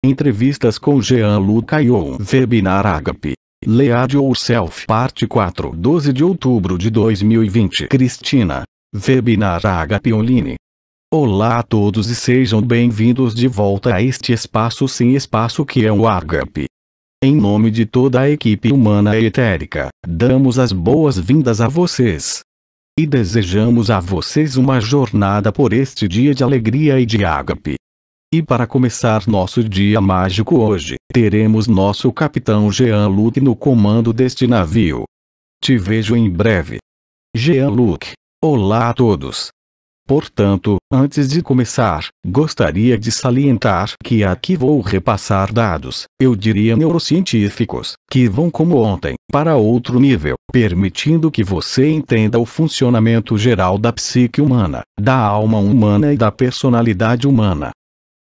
Entrevistas com Jean-Luc Caillon. Webinar Agape. Lead Yourself. Parte 4. 12 de outubro de 2020. Cristina. Webinar Agape Online. Olá a todos e sejam bem-vindos de volta a este espaço sem espaço que é o Agape. Em nome de toda a equipe humana e etérica, damos as boas-vindas a vocês. E desejamos a vocês uma jornada por este dia de alegria e de Agape. E para começar nosso dia mágico hoje, teremos nosso capitão Jean-Luc no comando deste navio. Te vejo em breve. Jean-Luc. Olá a todos. Portanto, antes de começar, gostaria de salientar que aqui vou repassar dados, eu diria neurocientíficos, que vão como ontem, para outro nível, permitindo que você entenda o funcionamento geral da psique humana, da alma humana e da personalidade humana.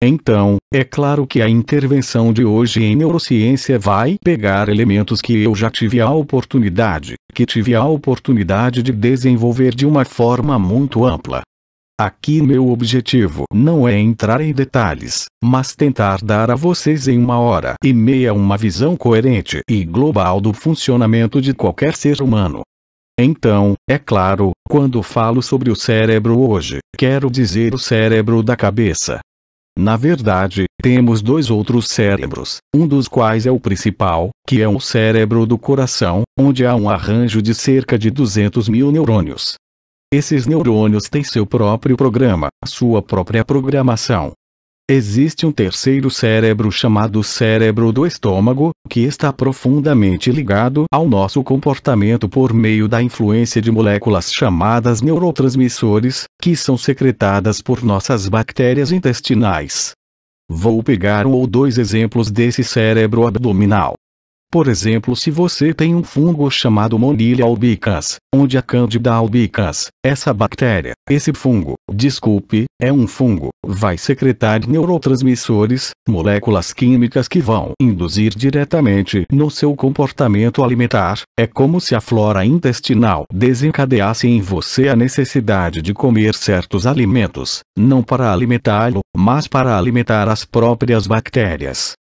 Então, é claro que a intervenção de hoje em neurociência vai pegar elementos que eu já tive a oportunidade de desenvolver de uma forma muito ampla. Aqui meu objetivo não é entrar em detalhes, mas tentar dar a vocês em 1h30 uma visão coerente e global do funcionamento de qualquer ser humano. Então, é claro, quando falo sobre o cérebro hoje, quero dizer o cérebro da cabeça. Na verdade, temos dois outros cérebros, um dos quais é o principal, que é o cérebro do coração, onde há um arranjo de cerca de 200 mil neurônios. Esses neurônios têm seu próprio programa, sua própria programação. Existe um terceiro cérebro chamado cérebro do estômago, que está profundamente ligado ao nosso comportamento por meio da influência de moléculas chamadas neurotransmissores, que são secretadas por nossas bactérias intestinais. Vou pegar um ou dois exemplos desse cérebro abdominal. Por exemplo, se você tem um fungo chamado Monillia albicans, onde a Candida albicans, essa bactéria, é um fungo, vai secretar neurotransmissores, moléculas químicas que vão induzir diretamente no seu comportamento alimentar. É como se a flora intestinal desencadeasse em você a necessidade de comer certos alimentos, não para alimentá-lo, mas para alimentar as próprias bactérias.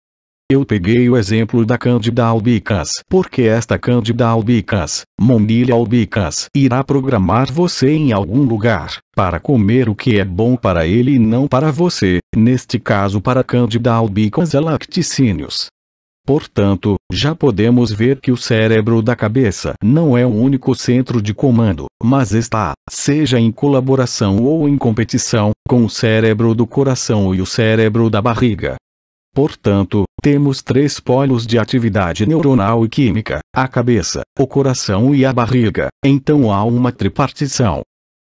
Eu peguei o exemplo da Candida albicans, porque esta Candida albicans, Monillia albicans, irá programar você em algum lugar, para comer o que é bom para ele e não para você, neste caso para Candida albicans é lacticínios. Portanto, já podemos ver que o cérebro da cabeça não é o único centro de comando, mas está, seja em colaboração ou em competição, com o cérebro do coração e o cérebro da barriga. Portanto, temos três polos de atividade neuronal e química, a cabeça, o coração e a barriga, então há uma tripartição.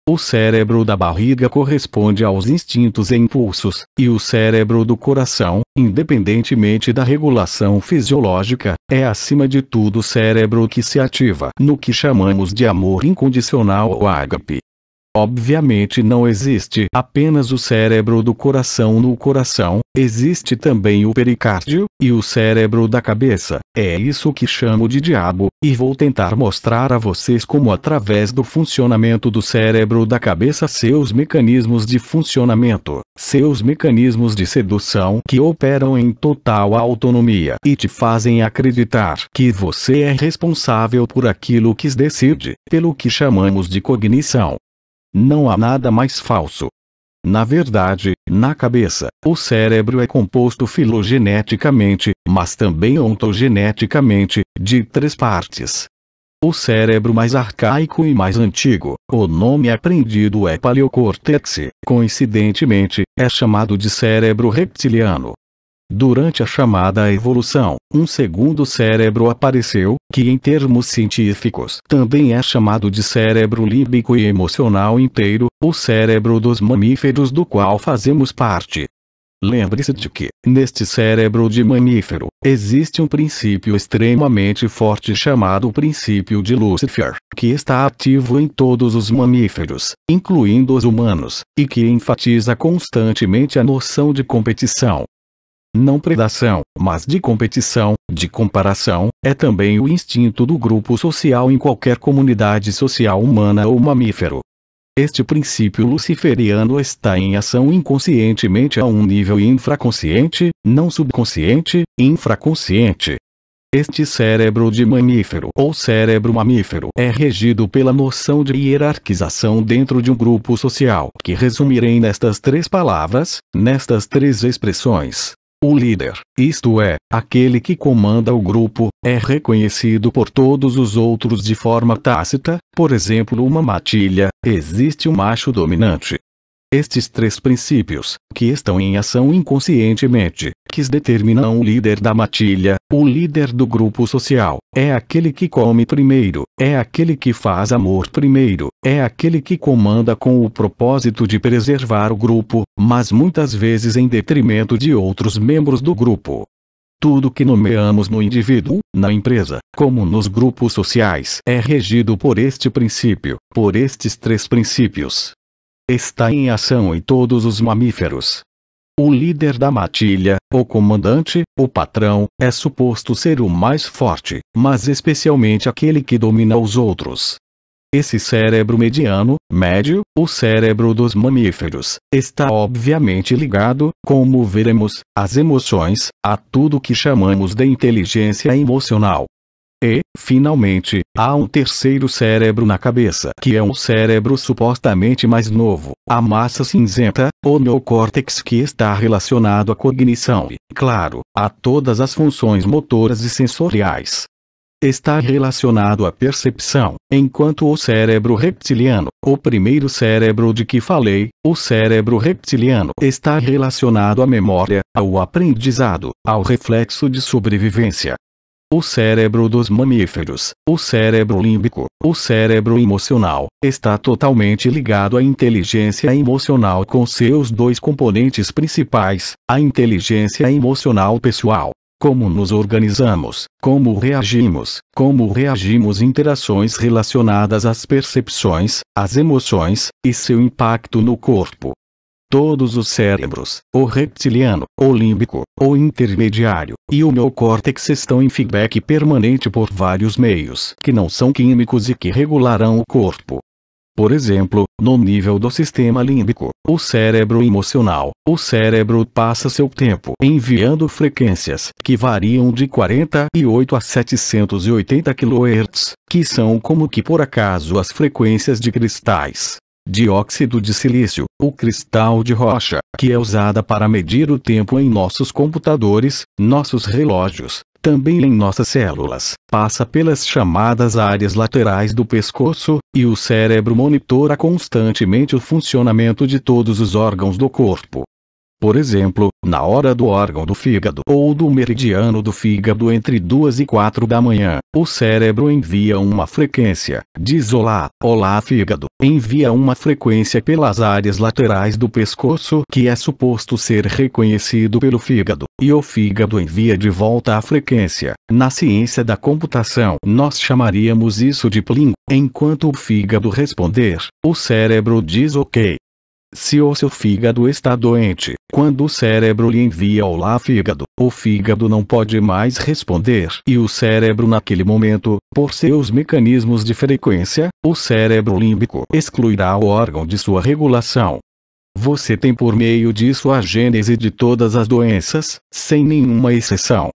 O cérebro da barriga corresponde aos instintos e impulsos, e o cérebro do coração, independentemente da regulação fisiológica, é acima de tudo o cérebro que se ativa no que chamamos de amor incondicional ou ágape. Obviamente não existe apenas o cérebro do coração no coração, existe também o pericárdio, e o cérebro da cabeça, é isso que chamo de diabo, e vou tentar mostrar a vocês como através do funcionamento do cérebro da cabeça seus mecanismos de funcionamento, seus mecanismos de sedução que operam em total autonomia e te fazem acreditar que você é responsável por aquilo que decide, pelo que chamamos de cognição. Não há nada mais falso. Na verdade, na cabeça, o cérebro é composto filogeneticamente, mas também ontogeneticamente, de três partes. O cérebro mais arcaico e mais antigo, o nome aprendido é paleocórtex, coincidentemente, é chamado de cérebro reptiliano. Durante a chamada evolução, um segundo cérebro apareceu, que em termos científicos também é chamado de cérebro límbico e emocional inteiro, o cérebro dos mamíferos do qual fazemos parte. Lembre-se de que, neste cérebro de mamífero, existe um princípio extremamente forte chamado princípio de Lúcifer, que está ativo em todos os mamíferos, incluindo os humanos, e que enfatiza constantemente a noção de competição. Não predação, mas de competição, de comparação, é também o instinto do grupo social em qualquer comunidade social humana ou mamífero. Este princípio luciferiano está em ação inconscientemente a um nível infraconsciente, não subconsciente, infraconsciente. Este cérebro de mamífero ou cérebro mamífero é regido pela noção de hierarquização dentro de um grupo social, que resumirei nestas três palavras, nestas três expressões. O líder, isto é, aquele que comanda o grupo, é reconhecido por todos os outros de forma tácita, por exemplo, uma matilha, existe um macho dominante. Estes três princípios, que estão em ação inconscientemente, que determinam o líder da matilha, o líder do grupo social, é aquele que come primeiro, é aquele que faz amor primeiro, é aquele que comanda com o propósito de preservar o grupo, mas muitas vezes em detrimento de outros membros do grupo. Tudo que nomeamos no indivíduo, na empresa, como nos grupos sociais, é regido por este princípio, por estes três princípios. Está em ação em todos os mamíferos. O líder da matilha, o comandante, o patrão, é suposto ser o mais forte, mas especialmente aquele que domina os outros. Esse cérebro mediano, médio, o cérebro dos mamíferos, está obviamente ligado, como veremos, às emoções, a tudo que chamamos de inteligência emocional. E, finalmente, há um terceiro cérebro na cabeça, que é um cérebro supostamente mais novo, a massa cinzenta, o neocórtex, que está relacionado à cognição e, claro, a todas as funções motoras e sensoriais. Está relacionado à percepção, enquanto o cérebro reptiliano, o primeiro cérebro de que falei, o cérebro reptiliano, está relacionado à memória, ao aprendizado, ao reflexo de sobrevivência. O cérebro dos mamíferos, o cérebro límbico, o cérebro emocional, está totalmente ligado à inteligência emocional com seus dois componentes principais, a inteligência emocional pessoal, como nos organizamos, como reagimos interações relacionadas às percepções, às emoções, e seu impacto no corpo. Todos os cérebros, o reptiliano, o límbico, o intermediário, e o neocórtex estão em feedback permanente por vários meios que não são químicos e que regularão o corpo. Por exemplo, no nível do sistema límbico, o cérebro emocional, o cérebro passa seu tempo enviando frequências que variam de 48 a 780 kHz, que são como que por acaso as frequências de cristais. Dióxido de silício, o cristal de rocha, que é usada para medir o tempo em nossos computadores, nossos relógios, também em nossas células, passa pelas chamadas áreas laterais do pescoço, e o cérebro monitora constantemente o funcionamento de todos os órgãos do corpo. Por exemplo, na hora do órgão do fígado ou do meridiano do fígado entre 2 e 4 da manhã, o cérebro envia uma frequência, diz olá, olá fígado, envia uma frequência pelas áreas laterais do pescoço que é suposto ser reconhecido pelo fígado, e o fígado envia de volta a frequência. Na ciência da computação, nós chamaríamos isso de pling. Enquanto o fígado responder, o cérebro diz ok. Se o seu fígado está doente, quando o cérebro lhe envia olá fígado, o fígado não pode mais responder e o cérebro naquele momento, por seus mecanismos de frequência, o cérebro límbico excluirá o órgão de sua regulação. Você tem por meio disso a gênese de todas as doenças, sem nenhuma exceção.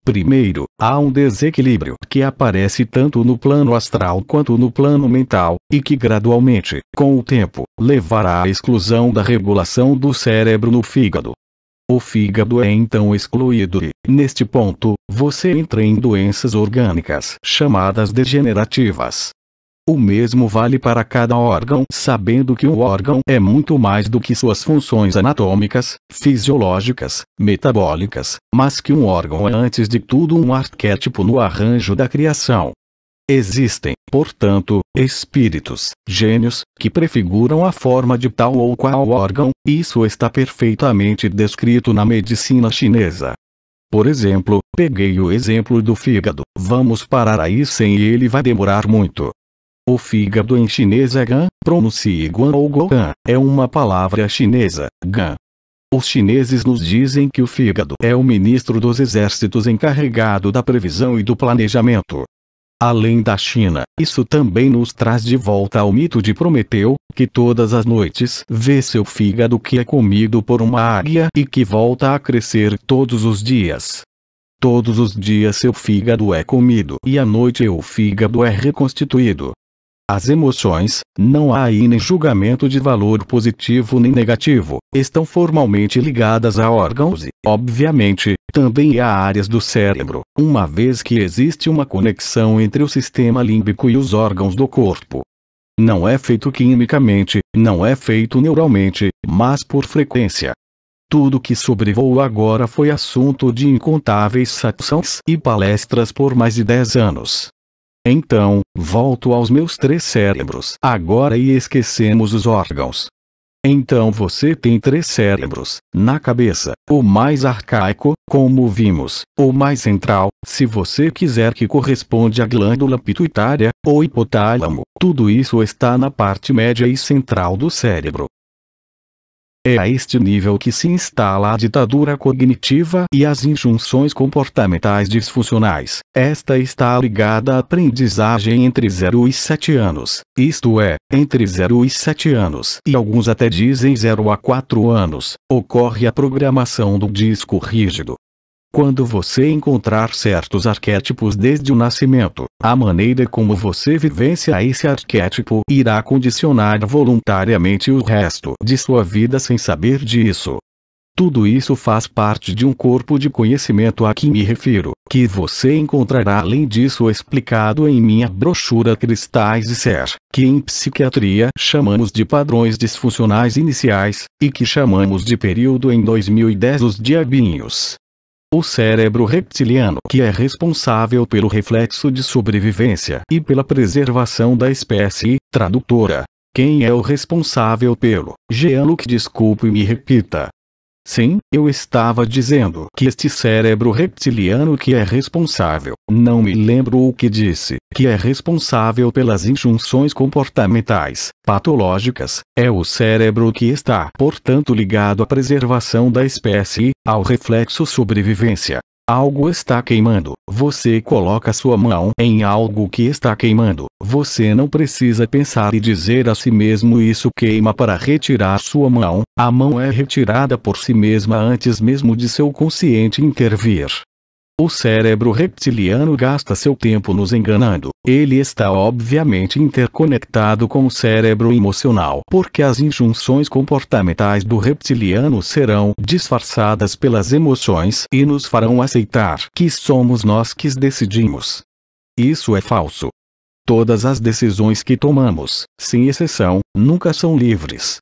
Primeiro, há um desequilíbrio que aparece tanto no plano astral quanto no plano mental, e que gradualmente, com o tempo, levará à exclusão da regulação do cérebro no fígado. O fígado é então excluído e, neste ponto, você entra em doenças orgânicas chamadas degenerativas. O mesmo vale para cada órgão, sabendo que um órgão é muito mais do que suas funções anatômicas, fisiológicas, metabólicas, mas que um órgão é antes de tudo um arquétipo no arranjo da criação. Existem, portanto, espíritos, gênios, que prefiguram a forma de tal ou qual órgão, isso está perfeitamente descrito na medicina chinesa. Por exemplo, peguei o exemplo do fígado, vamos parar aí sem ele vai demorar muito. O fígado em chinês é gan, pronuncie guan ou guan, é uma palavra chinesa, gan. Os chineses nos dizem que o fígado é o ministro dos exércitos encarregado da previsão e do planejamento. Além da China, isso também nos traz de volta ao mito de Prometeu, que todas as noites vê seu fígado que é comido por uma águia e que volta a crescer todos os dias. Todos os dias seu fígado é comido e à noite o fígado é reconstituído. As emoções, não há aí nem julgamento de valor positivo nem negativo, estão formalmente ligadas a órgãos e, obviamente, também a áreas do cérebro, uma vez que existe uma conexão entre o sistema límbico e os órgãos do corpo. Não é feito quimicamente, não é feito neuralmente, mas por frequência. Tudo que sobrevoou agora foi assunto de incontáveis satsangs e palestras por mais de 10 anos. Então, volto aos meus 3 cérebros agora e esquecemos os órgãos. Então você tem 3 cérebros, na cabeça, o mais arcaico, como vimos, o mais central, se você quiser que corresponde à glândula pituitária, ou hipotálamo, tudo isso está na parte média e central do cérebro. É a este nível que se instala a ditadura cognitiva e as injunções comportamentais disfuncionais. Esta está ligada à aprendizagem entre 0 e 7 anos, isto é, entre 0 e 7 anos e alguns até dizem 0 a 4 anos, ocorre a programação do disco rígido. Quando você encontrar certos arquétipos desde o nascimento, a maneira como você vivencia esse arquétipo irá condicionar voluntariamente o resto de sua vida sem saber disso. Tudo isso faz parte de um corpo de conhecimento a que me refiro, que você encontrará além disso explicado em minha brochura Cristais e Ser, que em psiquiatria chamamos de padrões disfuncionais iniciais, e que chamamos de período em 2010 os diabinhos. O cérebro reptiliano, que é responsável pelo reflexo de sobrevivência e pela preservação da espécie, tradutora. Quem é o responsável pelo Jean-Luc? Desculpe e me repita. Sim, eu estava dizendo que este cérebro reptiliano que é responsável, não me lembro o que disse, que é responsável pelas injunções comportamentais, patológicas, é o cérebro que está, portanto, ligado à preservação da espécie, ao reflexo sobrevivência. Algo está queimando, você coloca sua mão em algo que está queimando, você não precisa pensar e dizer a si mesmo isso queima para retirar sua mão, a mão é retirada por si mesma antes mesmo de seu consciente intervir. O cérebro reptiliano gasta seu tempo nos enganando, ele está obviamente interconectado com o cérebro emocional porque as injunções comportamentais do reptiliano serão disfarçadas pelas emoções e nos farão aceitar que somos nós que decidimos. Isso é falso. Todas as decisões que tomamos, sem exceção, nunca são livres.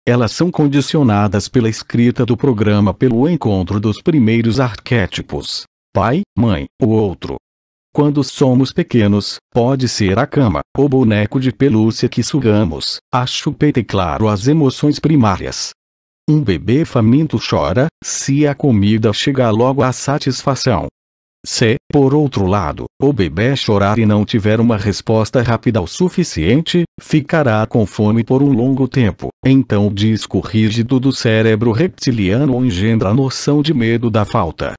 Elas são condicionadas pela escrita do programa pelo encontro dos primeiros arquétipos. Pai, mãe, o outro. Quando somos pequenos, pode ser a cama, o boneco de pelúcia que sugamos, a chupeta e claro as emoções primárias. Um bebê faminto chora, se a comida chega logo à satisfação. Se, por outro lado, o bebê chorar e não tiver uma resposta rápida o suficiente, ficará com fome por um longo tempo. Então o disco rígido do cérebro reptiliano engendra a noção de medo da falta.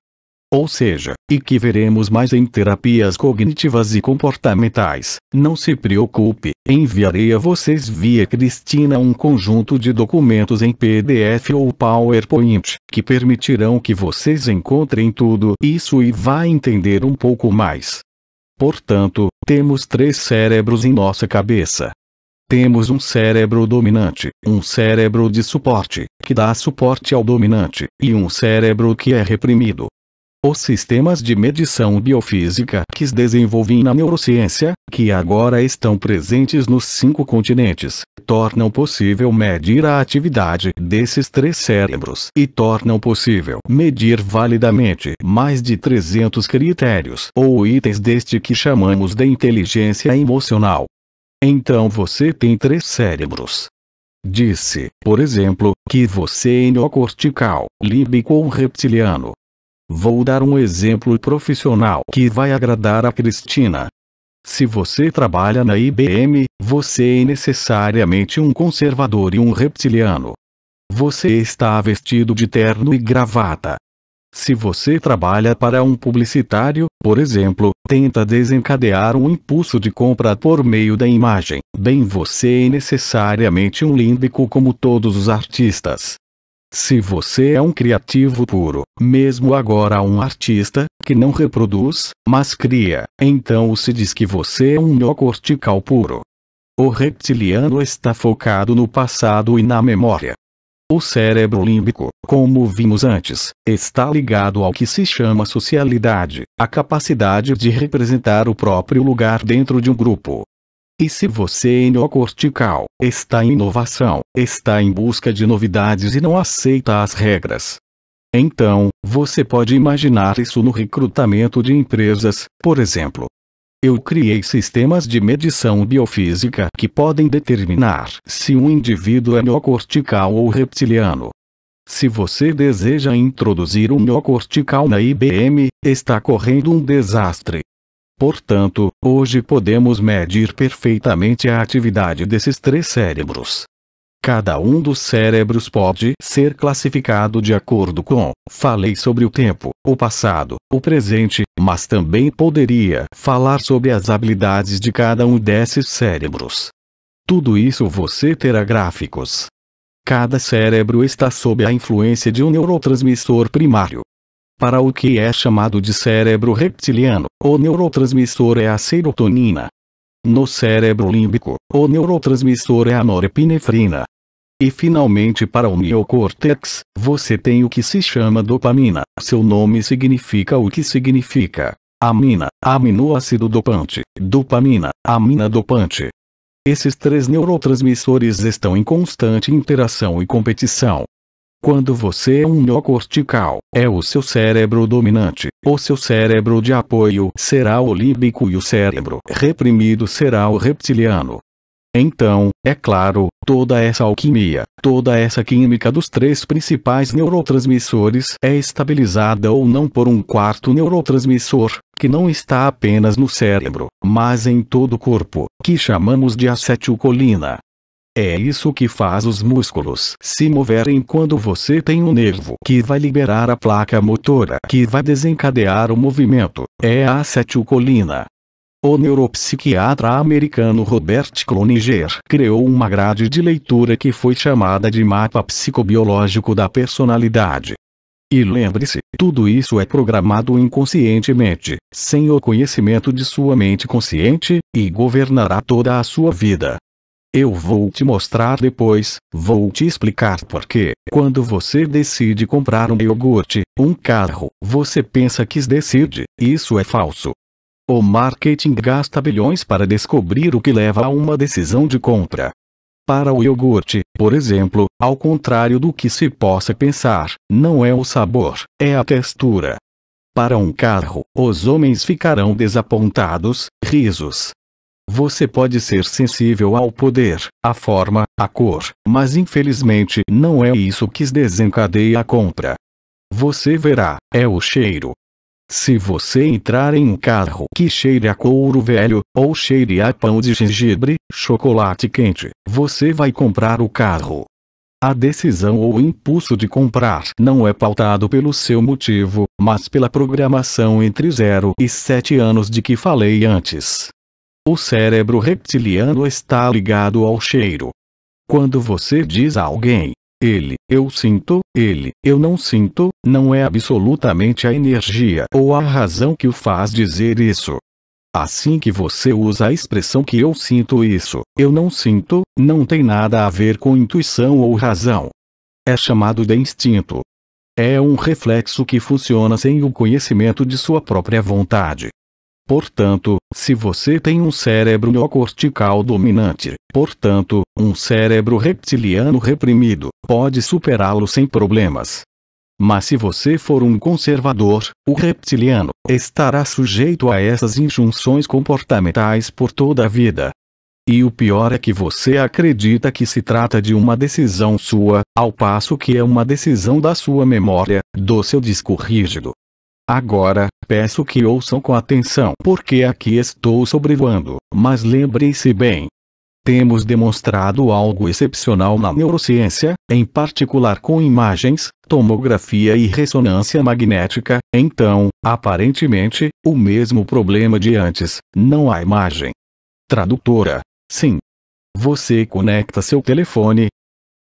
Ou seja, e que veremos mais em terapias cognitivas e comportamentais. Não se preocupe, enviarei a vocês via Cristina um conjunto de documentos em PDF ou PowerPoint, que permitirão que vocês encontrem tudo isso e vá entender um pouco mais. Portanto, temos 3 cérebros em nossa cabeça. Temos um cérebro dominante, um cérebro de suporte, que dá suporte ao dominante, e um cérebro que é reprimido. Os sistemas de medição biofísica que se desenvolvem na neurociência, que agora estão presentes nos 5 continentes, tornam possível medir a atividade desses 3 cérebros e tornam possível medir validamente mais de 300 critérios ou itens deste que chamamos de inteligência emocional. Então você tem 3 cérebros. Disse, por exemplo, que você é neocortical, límbico ou reptiliano. Vou dar um exemplo profissional que vai agradar a Cristina. Se você trabalha na IBM, você é necessariamente um conservador e um reptiliano. Você está vestido de terno e gravata. Se você trabalha para um publicitário, por exemplo, tenta desencadear um impulso de compra por meio da imagem. Bem, você é necessariamente um límbico como todos os artistas. Se você é um criativo puro, mesmo agora um artista, que não reproduz, mas cria, então se diz que você é um neocortical puro. O reptiliano está focado no passado e na memória. O cérebro límbico, como vimos antes, está ligado ao que se chama socialidade, a capacidade de representar o próprio lugar dentro de um grupo. E se você é neocortical, está em inovação, está em busca de novidades e não aceita as regras. Então, você pode imaginar isso no recrutamento de empresas, por exemplo. Eu criei sistemas de medição biofísica que podem determinar se um indivíduo é neocortical ou reptiliano. Se você deseja introduzir um neocortical na IBM, está correndo um desastre. Portanto, hoje podemos medir perfeitamente a atividade desses três cérebros. Cada um dos cérebros pode ser classificado de acordo com. Falei sobre o tempo, o passado, o presente, mas também poderia falar sobre as habilidades de cada um desses cérebros. Tudo isso você terá gráficos. Cada cérebro está sob a influência de um neurotransmissor primário. Para o que é chamado de cérebro reptiliano, o neurotransmissor é a serotonina. No cérebro límbico, o neurotransmissor é a norepinefrina. E finalmente para o neocórtex, você tem o que se chama dopamina. Seu nome significa o que significa. Amina, aminoácido dopante, dopamina, amina dopante. Esses três neurotransmissores estão em constante interação e competição. Quando você é um neocortical, é o seu cérebro dominante, o seu cérebro de apoio será o límbico e o cérebro reprimido será o reptiliano. Então, é claro, toda essa alquimia, toda essa química dos três principais neurotransmissores é estabilizada ou não por um quarto neurotransmissor, que não está apenas no cérebro, mas em todo o corpo, que chamamos de acetilcolina. É isso que faz os músculos se moverem quando você tem um nervo que vai liberar a placa motora que vai desencadear o movimento, é a acetilcolina. O neuropsiquiatra americano Robert Cloninger criou uma grade de leitura que foi chamada de mapa psicobiológico da personalidade. E lembre-se, tudo isso é programado inconscientemente, sem o conhecimento de sua mente consciente, e governará toda a sua vida. Eu vou te mostrar depois, vou te explicar porque, quando você decide comprar um iogurte, um carro, você pensa que decide, isso é falso. O marketing gasta bilhões para descobrir o que leva a uma decisão de compra. Para o iogurte, por exemplo, ao contrário do que se possa pensar, não é o sabor, é a textura. Para um carro, os homens ficarão desapontados, risos. Você pode ser sensível ao poder, à forma, à cor, mas infelizmente não é isso que desencadeia a compra. Você verá, é o cheiro. Se você entrar em um carro que cheire a couro velho, ou cheire a pão de gengibre, chocolate quente, você vai comprar o carro. A decisão ou o impulso de comprar não é pautado pelo seu motivo, mas pela programação entre 0 e 7 anos de que falei antes. O cérebro reptiliano está ligado ao cheiro. Quando você diz a alguém, eu sinto, eu não sinto, não é absolutamente a energia ou a razão que o faz dizer isso. Assim que você usa a expressão que eu sinto isso, eu não sinto, não tem nada a ver com intuição ou razão. É chamado de instinto. É um reflexo que funciona sem o conhecimento de sua própria vontade. Portanto, se você tem um cérebro neocortical dominante, portanto, um cérebro reptiliano reprimido, pode superá-lo sem problemas. Mas se você for um conservador, o reptiliano estará sujeito a essas injunções comportamentais por toda a vida. E o pior é que você acredita que se trata de uma decisão sua, ao passo que é uma decisão da sua memória, do seu disco rígido. Agora, peço que ouçam com atenção porque aqui estou sobrevoando, mas lembrem-se bem. Temos demonstrado algo excepcional na neurociência, em particular com imagens, tomografia e ressonância magnética. Então, aparentemente, o mesmo problema de antes, não há imagem. Tradutora: sim. Você conecta seu telefone?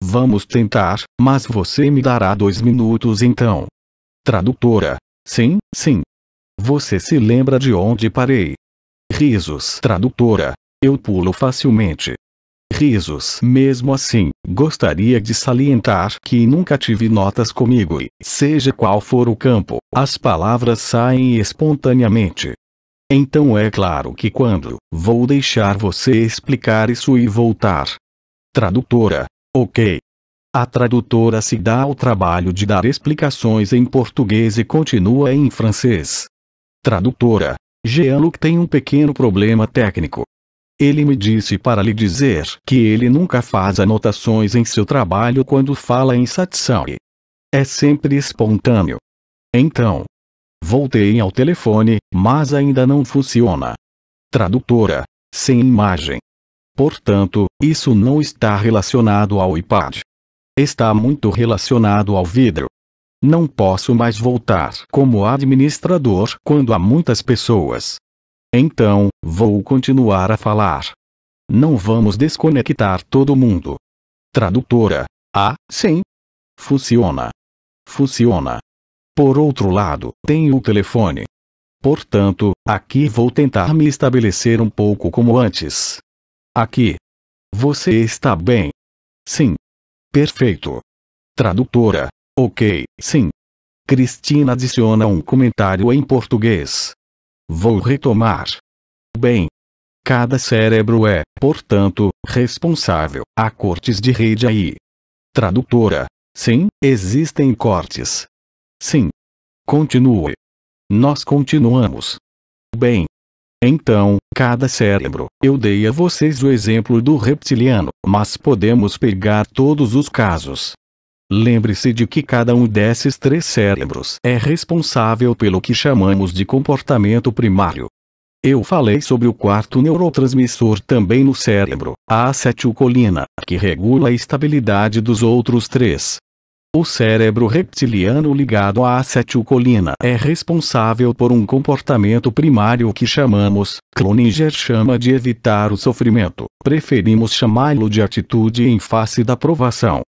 Vamos tentar, mas você me dará 2 minutos então. Tradutora: sim, sim. Você se lembra de onde parei? Risos. Tradutora: eu pulo facilmente. Risos. Mesmo assim, gostaria de salientar que nunca tive notas comigo e, seja qual for o campo, as palavras saem espontaneamente. Então é claro que quando vou deixar você explicar isso e voltar. Tradutora: ok. A tradutora se dá ao trabalho de dar explicações em português e continua em francês. Tradutora: Jean-Luc tem um pequeno problema técnico. Ele me disse para lhe dizer que ele nunca faz anotações em seu trabalho quando fala em satsang. É sempre espontâneo. Então, voltei ao telefone, mas ainda não funciona. Tradutora: sem imagem. Portanto, isso não está relacionado ao iPad. Está muito relacionado ao vidro. Não posso mais voltar como administrador quando há muitas pessoas. Então, vou continuar a falar. Não vamos desconectar todo mundo. Tradutora: ah, sim. Funciona. Funciona. Por outro lado, tenho o telefone. Portanto, aqui vou tentar me estabelecer um pouco como antes. Aqui. Você está bem? Sim. Perfeito. Tradutora: ok, sim. Cristina adiciona um comentário em português. Vou retomar. Bem. Cada cérebro é, portanto, responsável. Há cortes de rede aí. Tradutora: sim, existem cortes. Sim. Continue. Nós continuamos. Bem. Então, cada cérebro. Eu dei a vocês o exemplo do reptiliano, mas podemos pegar todos os casos. Lembre-se de que cada um desses 3 cérebros é responsável pelo que chamamos de comportamento primário. Eu falei sobre o 4º neurotransmissor também no cérebro, a acetilcolina, que regula a estabilidade dos outros 3. O cérebro reptiliano ligado à acetilcolina é responsável por um comportamento primário que chamamos, Cloninger chama de evitar o sofrimento, preferimos chamá-lo de atitude em face da provação.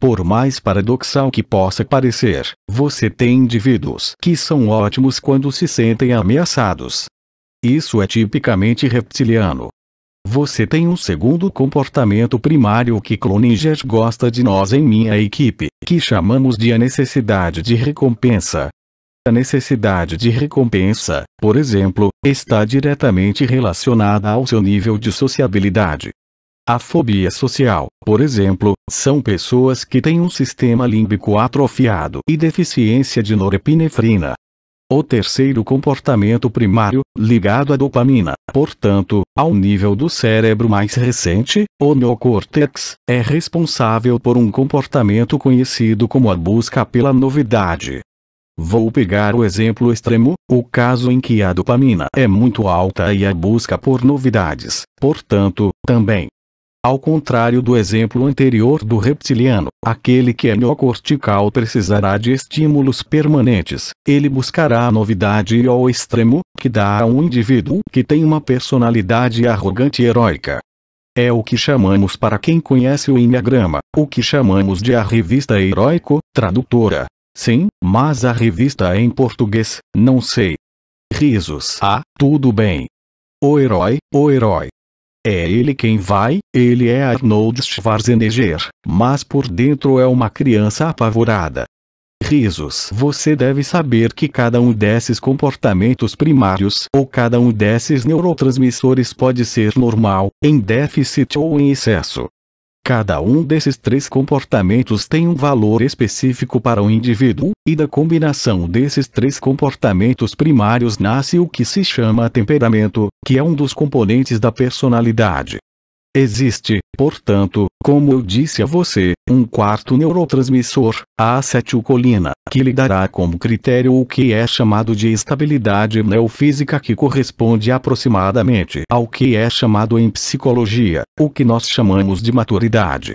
Por mais paradoxal que possa parecer, você tem indivíduos que são ótimos quando se sentem ameaçados. Isso é tipicamente reptiliano. Você tem um segundo comportamento primário que Cloninger gosta de nós em minha equipe, que chamamos de a necessidade de recompensa. A necessidade de recompensa, por exemplo, está diretamente relacionada ao seu nível de sociabilidade. A fobia social, por exemplo, são pessoas que têm um sistema límbico atrofiado e deficiência de norepinefrina. O terceiro comportamento primário, ligado à dopamina, portanto, ao nível do cérebro mais recente, o neocórtex, é responsável por um comportamento conhecido como a busca pela novidade. Vou pegar o exemplo extremo, o caso em que a dopamina é muito alta e a busca por novidades, portanto, também. Ao contrário do exemplo anterior do reptiliano, aquele que é neocortical precisará de estímulos permanentes, ele buscará a novidade e ao extremo, que dá a um indivíduo que tem uma personalidade arrogante e heróica. É o que chamamos, para quem conhece o Enneagrama, o que chamamos de a revista heróico. Tradutora: sim, mas a revista é em português, não sei. Risos. Ah, tudo bem. O herói, o herói. É ele quem vai, ele é Arnold Schwarzenegger, mas por dentro é uma criança apavorada. Risos. Você deve saber que cada um desses comportamentos primários ou cada um desses neurotransmissores pode ser normal, em déficit ou em excesso. Cada um desses 3 comportamentos tem um valor específico para o indivíduo, e da combinação desses 3 comportamentos primários nasce o que se chama temperamento, que é um dos componentes da personalidade. Existe, Portanto, como eu disse a você, um quarto neurotransmissor, a acetilcolina, que lhe dará como critério o que é chamado de estabilidade neofísica, que corresponde aproximadamente ao que é chamado em psicologia, o que nós chamamos de maturidade.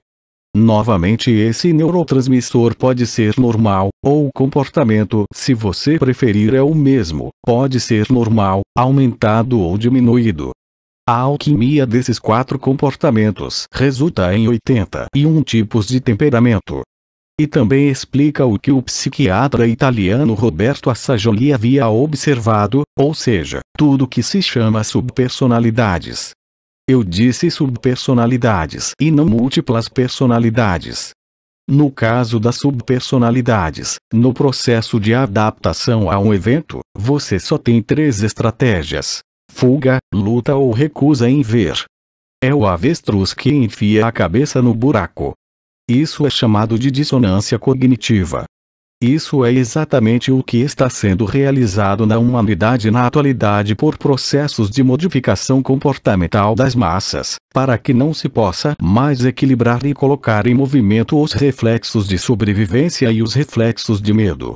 Novamente, esse neurotransmissor pode ser normal, ou o comportamento, se você preferir, é o mesmo, pode ser normal, aumentado ou diminuído. A alquimia desses 4 comportamentos resulta em 81 tipos de temperamento. E também explica o que o psiquiatra italiano Roberto Assagioli havia observado, ou seja, tudo que se chama subpersonalidades. Eu disse subpersonalidades e não múltiplas personalidades. No caso das subpersonalidades, no processo de adaptação a um evento, você só tem 3 estratégias: fuga, luta ou recusa em ver. É o avestruz que enfia a cabeça no buraco. Isso é chamado de dissonância cognitiva. Isso é exatamente o que está sendo realizado na humanidade na atualidade por processos de modificação comportamental das massas, para que não se possa mais equilibrar e colocar em movimento os reflexos de sobrevivência e os reflexos de medo.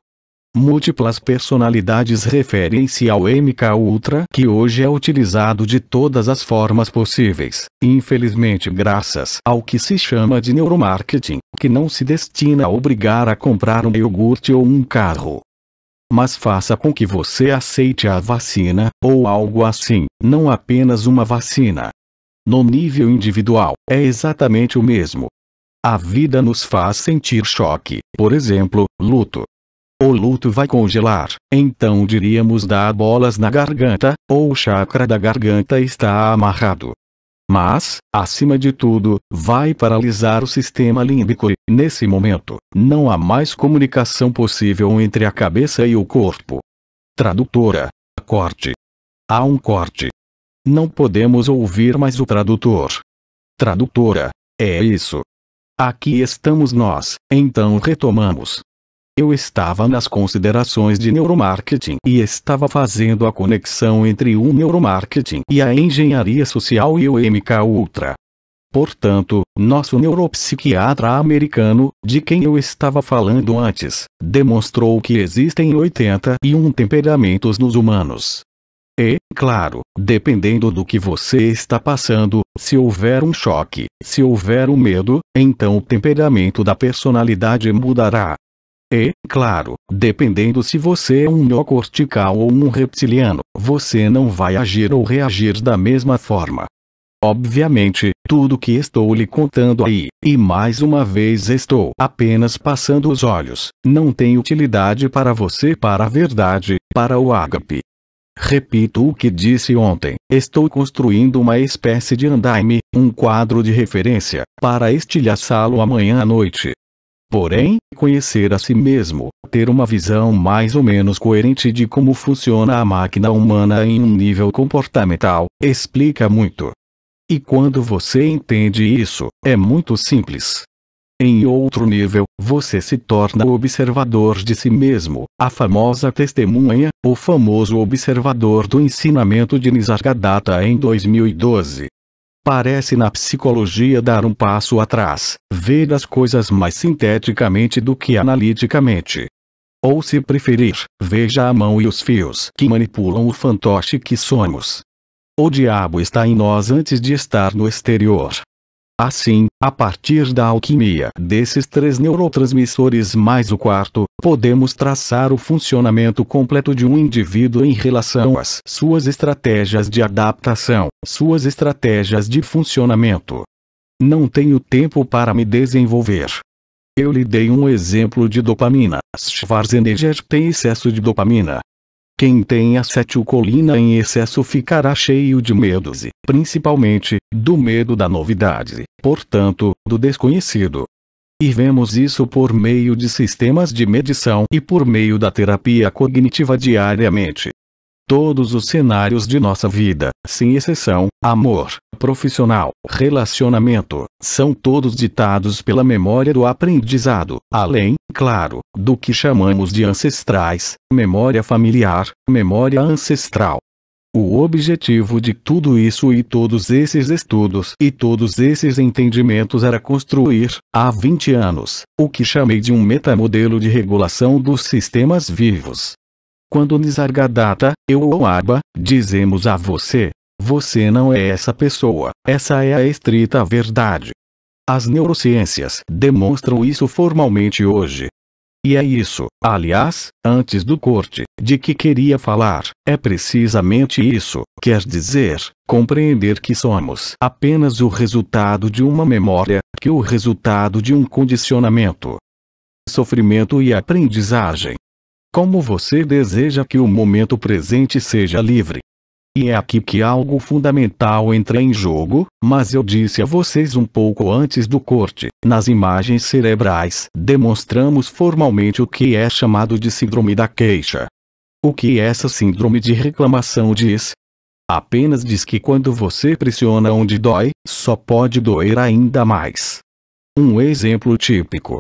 Múltiplas personalidades referem-se ao MK Ultra, que hoje é utilizado de todas as formas possíveis, infelizmente graças ao que se chama de neuromarketing, que não se destina a obrigar a comprar um iogurte ou um carro. Mas faça com que você aceite a vacina, ou algo assim, não apenas uma vacina. No nível individual, é exatamente o mesmo. A vida nos faz sentir choque, por exemplo, luto. O luto vai congelar, então diríamos dar bolas na garganta, ou o chakra da garganta está amarrado. Mas, acima de tudo, vai paralisar o sistema límbico e, nesse momento, não há mais comunicação possível entre a cabeça e o corpo. Tradutora. Corte. Há um corte. Não podemos ouvir mais o tradutor. Tradutora. É isso. Aqui estamos nós, então retomamos. Eu estava nas considerações de neuromarketing e estava fazendo a conexão entre o neuromarketing e a engenharia social e o MK Ultra. Portanto, nosso neuropsiquiatra americano, de quem eu estava falando antes, demonstrou que existem 81 temperamentos nos humanos. E, claro, dependendo do que você está passando, se houver um choque, se houver um medo, então o temperamento da personalidade mudará. E, claro, dependendo se você é um neocortical ou um reptiliano, você não vai agir ou reagir da mesma forma. Obviamente, tudo que estou lhe contando aí, e mais uma vez estou apenas passando os olhos, não tem utilidade para você, para a verdade, para o ágape. Repito o que disse ontem, estou construindo uma espécie de andaime, um quadro de referência, para estilhaçá-lo amanhã à noite. Porém, conhecer a si mesmo, ter uma visão mais ou menos coerente de como funciona a máquina humana em um nível comportamental, explica muito. E quando você entende isso, é muito simples. Em outro nível, você se torna o observador de si mesmo, a famosa testemunha, o famoso observador do ensinamento de Nisargadatta em 2012. Parece na psicologia dar um passo atrás, ver as coisas mais sinteticamente do que analiticamente. Ou se preferir, veja a mão e os fios que manipulam o fantoche que somos. O diabo está em nós antes de estar no exterior. Assim, a partir da alquimia desses 3 neurotransmissores mais o quarto, podemos traçar o funcionamento completo de um indivíduo em relação às suas estratégias de adaptação, suas estratégias de funcionamento. Não tenho tempo para me desenvolver. Eu lhe dei um exemplo de dopamina. Schwarzenegger tem excesso de dopamina. Quem tem acetilcolina em excesso ficará cheio de medos e, principalmente, do medo da novidade, portanto, do desconhecido. E vemos isso por meio de sistemas de medição e por meio da terapia cognitiva diariamente. Todos os cenários de nossa vida, sem exceção, amor, profissional, relacionamento, são todos ditados pela memória do aprendizado, além, claro, do que chamamos de ancestrais, memória familiar, memória ancestral. O objetivo de tudo isso e todos esses estudos e todos esses entendimentos era construir, há 20 anos, o que chamei de um metamodelo de regulação dos sistemas vivos. Quando Nisargadatta, eu ou Arba, dizemos a você, você não é essa pessoa, essa é a estrita verdade. As neurociências demonstram isso formalmente hoje. E é isso, aliás, antes do corte, de que queria falar, é precisamente isso, quer dizer, compreender que somos apenas o resultado de uma memória, que o resultado de um condicionamento. Sofrimento e aprendizagem. Como você deseja que o momento presente seja livre? E é aqui que algo fundamental entra em jogo, mas eu disse a vocês um pouco antes do corte, nas imagens cerebrais, demonstramos formalmente o que é chamado de síndrome da queixa. O que essa síndrome de reclamação diz? Apenas diz que quando você pressiona onde dói, só pode doer ainda mais. Um exemplo típico.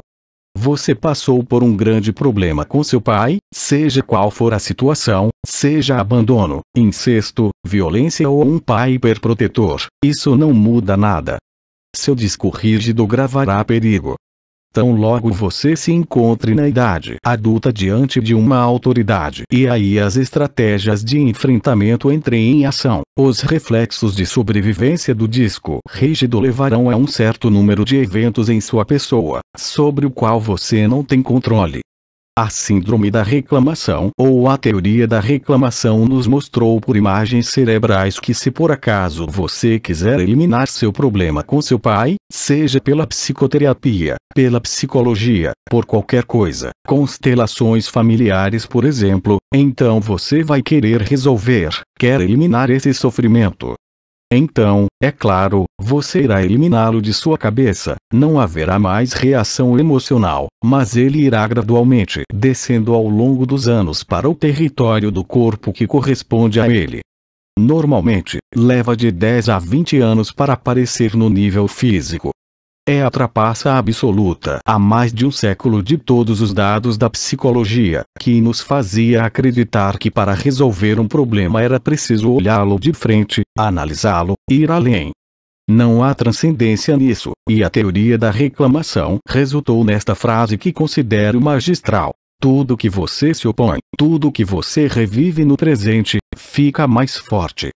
Você passou por um grande problema com seu pai, seja qual for a situação, seja abandono, incesto, violência ou um pai hiperprotetor, isso não muda nada. Seu disco rígido gravará perigo. Tão logo você se encontre na idade adulta diante de uma autoridade e aí as estratégias de enfrentamento entrem em ação, os reflexos de sobrevivência do disco rígido levarão a um certo número de eventos em sua pessoa, sobre o qual você não tem controle. A síndrome da reclamação ou a teoria da reclamação nos mostrou por imagens cerebrais que se por acaso você quiser eliminar seu problema com seu pai, seja pela psicoterapia, pela psicologia, por qualquer coisa, constelações familiares por exemplo, então você vai querer resolver, quer eliminar esse sofrimento. Então, é claro, você irá eliminá-lo de sua cabeça, não haverá mais reação emocional, mas ele irá gradualmente descendo ao longo dos anos para o território do corpo que corresponde a ele. Normalmente, leva de 10 a 20 anos para aparecer no nível físico. É a trapaça absoluta há mais de um século de todos os dados da psicologia, que nos fazia acreditar que para resolver um problema era preciso olhá-lo de frente, analisá-lo, ir além. Não há transcendência nisso, e a teoria da reclamação resultou nesta frase que considero magistral. Tudo que você se opõe, tudo que você revive no presente, fica mais forte.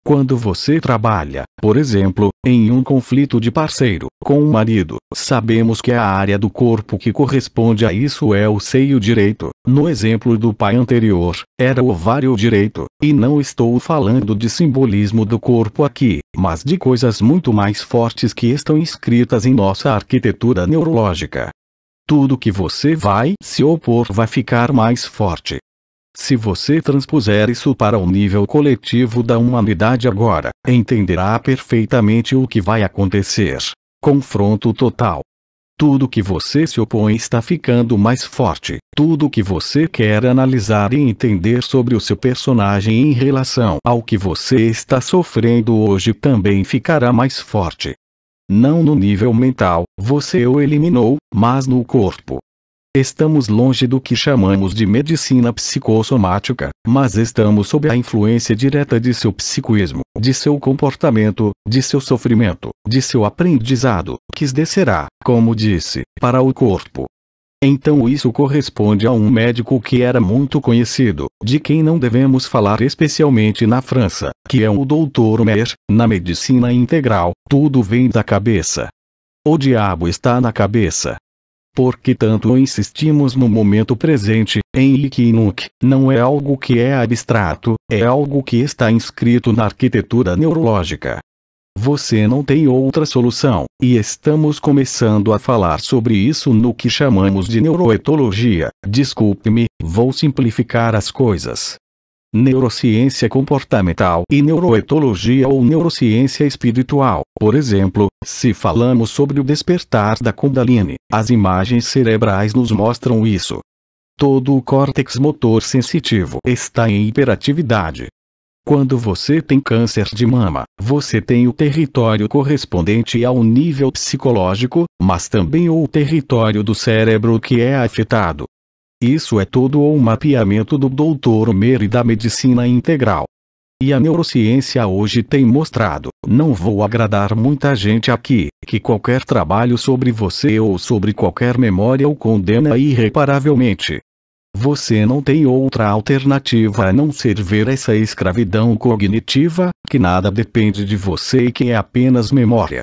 Quando você trabalha, por exemplo, em um conflito de parceiro, com um marido, sabemos que a área do corpo que corresponde a isso é o seio direito. No exemplo do pai anterior, era o ovário direito, e não estou falando de simbolismo do corpo aqui, mas de coisas muito mais fortes que estão inscritas em nossa arquitetura neurológica. Tudo que você vai se opor vai ficar mais forte. Se você transpuser isso para o nível coletivo da humanidade agora, entenderá perfeitamente o que vai acontecer. Confronto total. Tudo que você se opõe está ficando mais forte. Tudo que você quer analisar e entender sobre o seu personagem em relação ao que você está sofrendo hoje também ficará mais forte. Não no nível mental, você o eliminou, mas no corpo. Estamos longe do que chamamos de medicina psicossomática, mas estamos sob a influência direta de seu psiquismo, de seu comportamento, de seu sofrimento, de seu aprendizado, que descerá, como disse, para o corpo. Então isso corresponde a um médico que era muito conhecido, de quem não devemos falar especialmente na França, que é o Dr. Mer, na medicina integral, tudo vem da cabeça. O diabo está na cabeça. Porque tanto insistimos no momento presente, em Ikinuk, não é algo que é abstrato, é algo que está inscrito na arquitetura neurológica. Você não tem outra solução, e estamos começando a falar sobre isso no que chamamos de neuroetologia. Desculpe-me, vou simplificar as coisas. Neurociência comportamental e neuroetologia ou neurociência espiritual. Por exemplo, se falamos sobre o despertar da Kundalini, as imagens cerebrais nos mostram isso. Todo o córtex motor sensitivo está em hiperatividade. Quando você tem câncer de mama, você tem o território correspondente ao nível psicológico, mas também o território do cérebro que é afetado. Isso é todo o mapeamento do Dr. Mer e da medicina integral. E a neurociência hoje tem mostrado, não vou agradar muita gente aqui, que qualquer trabalho sobre você ou sobre qualquer memória o condena irreparavelmente. Você não tem outra alternativa a não ser ver essa escravidão cognitiva, que nada depende de você e que é apenas memória.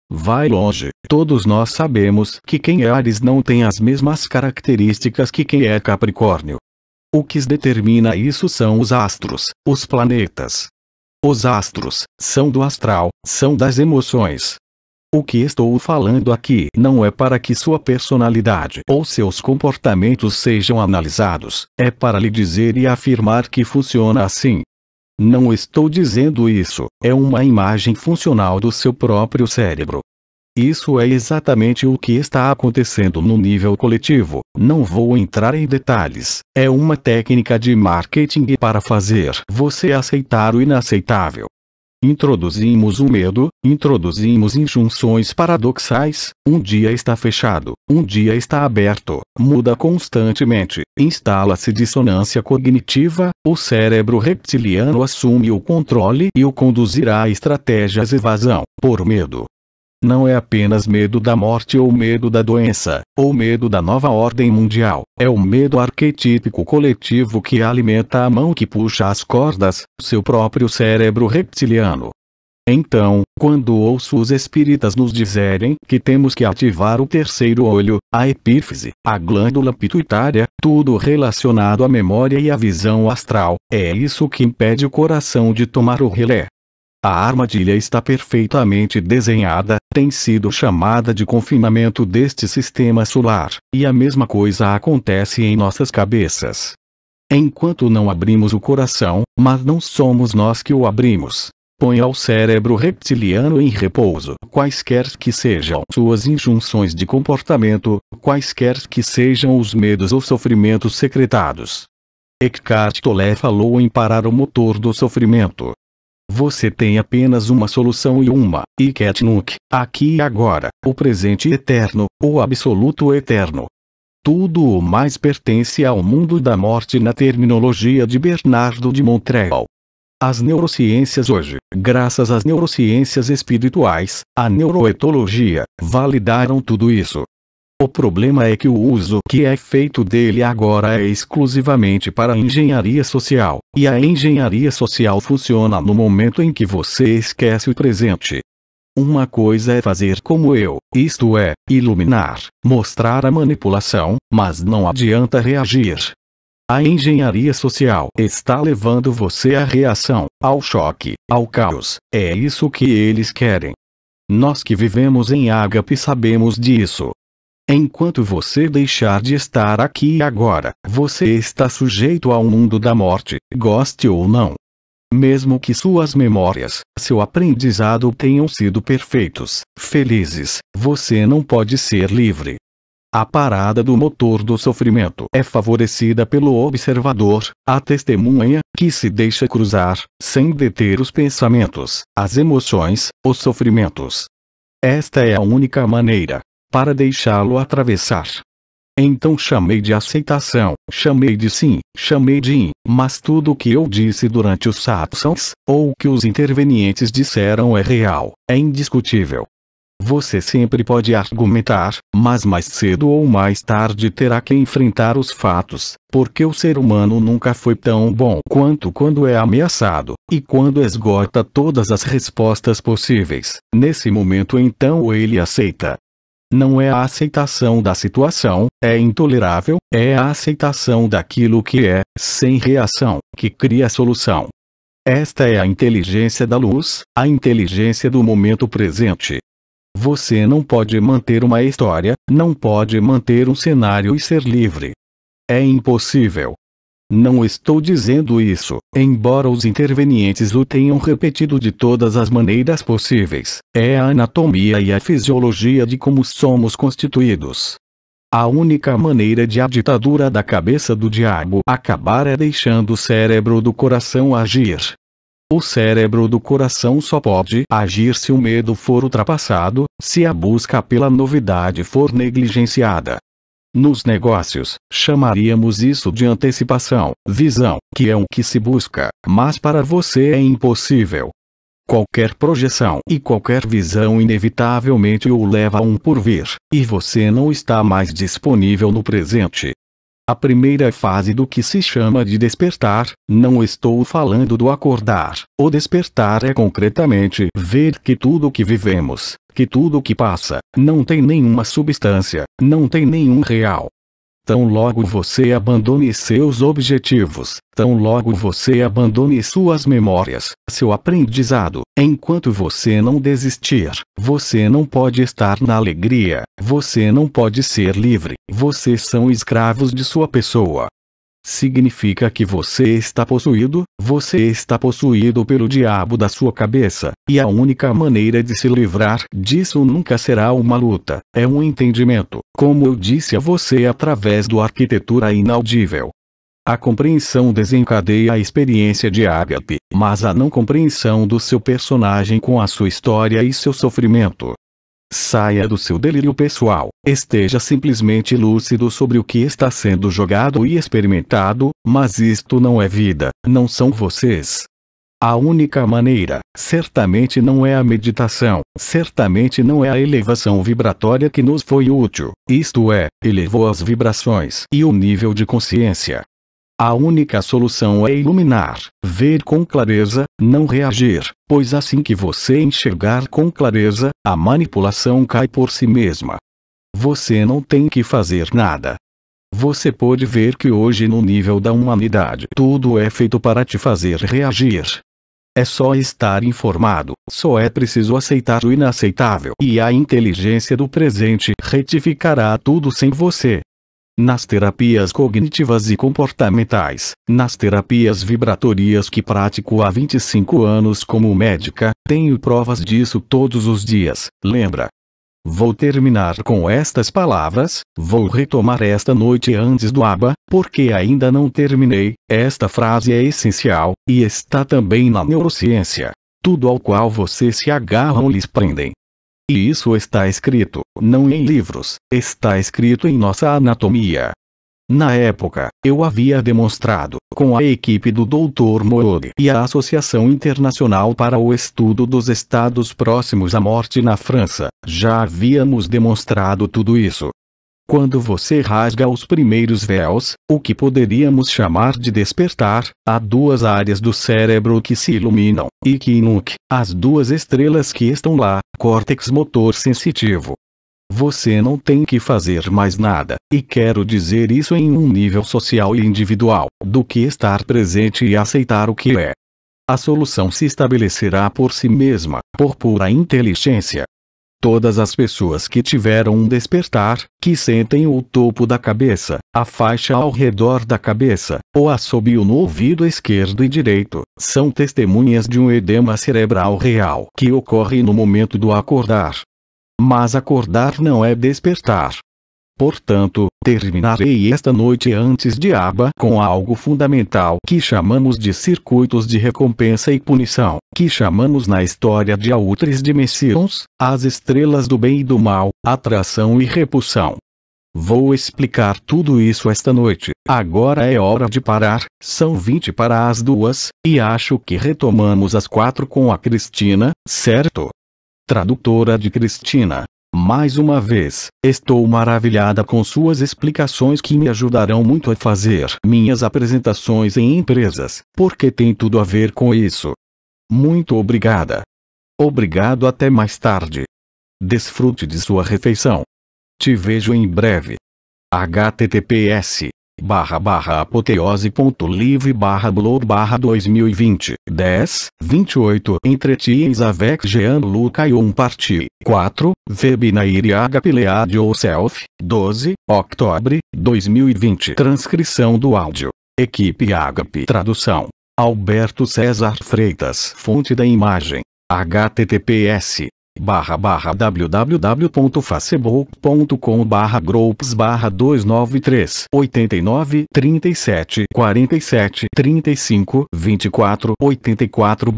Vai longe, todos nós sabemos que quem é Áries não tem as mesmas características que quem é Capricórnio. O que determina isso são os astros, os planetas. Os astros são do astral, são das emoções. O que estou falando aqui não é para que sua personalidade ou seus comportamentos sejam analisados, é para lhe dizer e afirmar que funciona assim. Não estou dizendo isso, é uma imagem funcional do seu próprio cérebro. Isso é exatamente o que está acontecendo no nível coletivo, não vou entrar em detalhes, é uma técnica de marketing para fazer você aceitar o inaceitável. Introduzimos o medo, introduzimos injunções paradoxais, um dia está fechado, um dia está aberto, muda constantemente, instala-se dissonância cognitiva, o cérebro reptiliano assume o controle e o conduzirá a estratégias de evasão, por medo. Não é apenas medo da morte ou medo da doença, ou medo da nova ordem mundial, é o medo arquetípico coletivo que alimenta a mão que puxa as cordas, seu próprio cérebro reptiliano. Então, quando ouço os espíritas nos dizerem que temos que ativar o terceiro olho, a epífise, a glândula pituitária, tudo relacionado à memória e à visão astral, é isso que impede o coração de tomar o relé. A armadilha está perfeitamente desenhada, tem sido chamada de confinamento deste sistema solar, e a mesma coisa acontece em nossas cabeças. Enquanto não abrimos o coração, mas não somos nós que o abrimos. Ponha o cérebro reptiliano em repouso, quaisquer que sejam suas injunções de comportamento, quaisquer que sejam os medos ou sofrimentos secretados. Eckhart Tolle falou em parar o motor do sofrimento. Você tem apenas uma solução e uma, Iketnuk, aqui e agora, o presente eterno, o absoluto eterno. Tudo o mais pertence ao mundo da morte na terminologia de Bernardo de Montreal. As neurociências hoje, graças às neurociências espirituais, a neuroetologia, validaram tudo isso. O problema é que o uso que é feito dele agora é exclusivamente para a engenharia social, e a engenharia social funciona no momento em que você esquece o presente. Uma coisa é fazer como eu, isto é, iluminar, mostrar a manipulação, mas não adianta reagir. A engenharia social está levando você à reação, ao choque, ao caos, é isso que eles querem. Nós que vivemos em Ágape sabemos disso. Enquanto você deixar de estar aqui e agora, você está sujeito ao mundo da morte, goste ou não. Mesmo que suas memórias, seu aprendizado tenham sido perfeitos, felizes, você não pode ser livre. A parada do motor do sofrimento é favorecida pelo observador, a testemunha, que se deixa cruzar, sem deter os pensamentos, as emoções, os sofrimentos. Esta é a única maneira para deixá-lo atravessar. Então chamei de aceitação, chamei de sim, chamei de in, mas tudo o que eu disse durante os satsangs, ou o que os intervenientes disseram é real, é indiscutível. Você sempre pode argumentar, mas mais cedo ou mais tarde terá que enfrentar os fatos, porque o ser humano nunca foi tão bom quanto quando é ameaçado, e quando esgota todas as respostas possíveis, nesse momento então ele aceita. Não é a aceitação da situação, é intolerável, é a aceitação daquilo que é, sem reação, que cria a solução. Esta é a inteligência da luz, a inteligência do momento presente. Você não pode manter uma história, não pode manter um cenário e ser livre. É impossível. Não estou dizendo isso, embora os intervenientes o tenham repetido de todas as maneiras possíveis. É a anatomia e a fisiologia de como somos constituídos. A única maneira de a ditadura da cabeça do diabo acabar é deixando o cérebro do coração agir. O cérebro do coração só pode agir se o medo for ultrapassado, se a busca pela novidade for negligenciada. Nos negócios, chamaríamos isso de antecipação, visão, que é o que se busca, mas para você é impossível. Qualquer projeção e qualquer visão inevitavelmente o leva a um porvir, e você não está mais disponível no presente. A primeira fase do que se chama de despertar, não estou falando do acordar. O despertar é concretamente ver que tudo que vivemos, que tudo que passa, não tem nenhuma substância, não tem nenhum real. Tão logo você abandone seus objetivos, tão logo você abandone suas memórias, seu aprendizado, enquanto você não desistir, você não pode estar na alegria, você não pode ser livre, vocês são escravos de sua pessoa. Significa que você está possuído pelo diabo da sua cabeça, e a única maneira de se livrar disso nunca será uma luta, é um entendimento, como eu disse a você através do arquitetura inaudível. A compreensão desencadeia a experiência de ágape, mas a não compreensão do seu personagem com a sua história e seu sofrimento. Saia do seu delírio pessoal, esteja simplesmente lúcido sobre o que está sendo jogado e experimentado, mas isto não é vida, não são vocês. A única maneira, certamente não é a meditação, certamente não é a elevação vibratória que nos foi útil, isto é, elevou as vibrações e o nível de consciência. A única solução é iluminar, ver com clareza, não reagir, pois assim que você enxergar com clareza, a manipulação cai por si mesma. Você não tem que fazer nada. Você pode ver que hoje no nível da humanidade tudo é feito para te fazer reagir. É só estar informado, só é preciso aceitar o inaceitável e a inteligência do presente retificará tudo sem você. Nas terapias cognitivas e comportamentais, nas terapias vibratórias que pratico há 25 anos como médica, tenho provas disso todos os dias, lembra? Vou terminar com estas palavras, vou retomar esta noite antes do Abba, porque ainda não terminei, esta frase é essencial, e está também na neurociência. Tudo ao qual vocês se agarram lhes prendem. E isso está escrito, não em livros, está escrito em nossa anatomia. Na época, eu havia demonstrado, com a equipe do Dr. Moog e a Associação Internacional para o Estudo dos Estados Próximos à Morte na França, já havíamos demonstrado tudo isso. Quando você rasga os primeiros véus, o que poderíamos chamar de despertar, há duas áreas do cérebro que se iluminam, e que as duas estrelas que estão lá, córtex motor sensitivo. Você não tem que fazer mais nada, e quero dizer isso em um nível social e individual, do que estar presente e aceitar o que é. A solução se estabelecerá por si mesma, por pura inteligência. Todas as pessoas que tiveram um despertar, que sentem o topo da cabeça, a faixa ao redor da cabeça, ou assobio no ouvido esquerdo e direito, são testemunhas de um edema cerebral real que ocorre no momento do acordar. Mas acordar não é despertar. Portanto, terminarei esta noite antes de Abba com algo fundamental que chamamos de circuitos de recompensa e punição, que chamamos na história de Outras Dimensões, as estrelas do bem e do mal, atração e repulsão. Vou explicar tudo isso esta noite. Agora é hora de parar, são 20 para as 2, e acho que retomamos às 4 com a Cristina, certo? Tradutora de Cristina. Mais uma vez, estou maravilhada com suas explicações que me ajudarão muito a fazer minhas apresentações em empresas, porque tem tudo a ver com isso. Muito obrigada. Obrigado, até mais tarde. Desfrute de sua refeição. Te vejo em breve. https://apoteose.live/blog/2020 10/28 Entretiens avec Jean-Luc Ayon Partie 4 Webinaire Agape Lead Yourself 12 Octobre 2020 Transcrição do áudio Equipe Agape Tradução Alberto César Freitas Fonte da imagem https://www.facebook.com/groups/293 89 37 47 35 24 84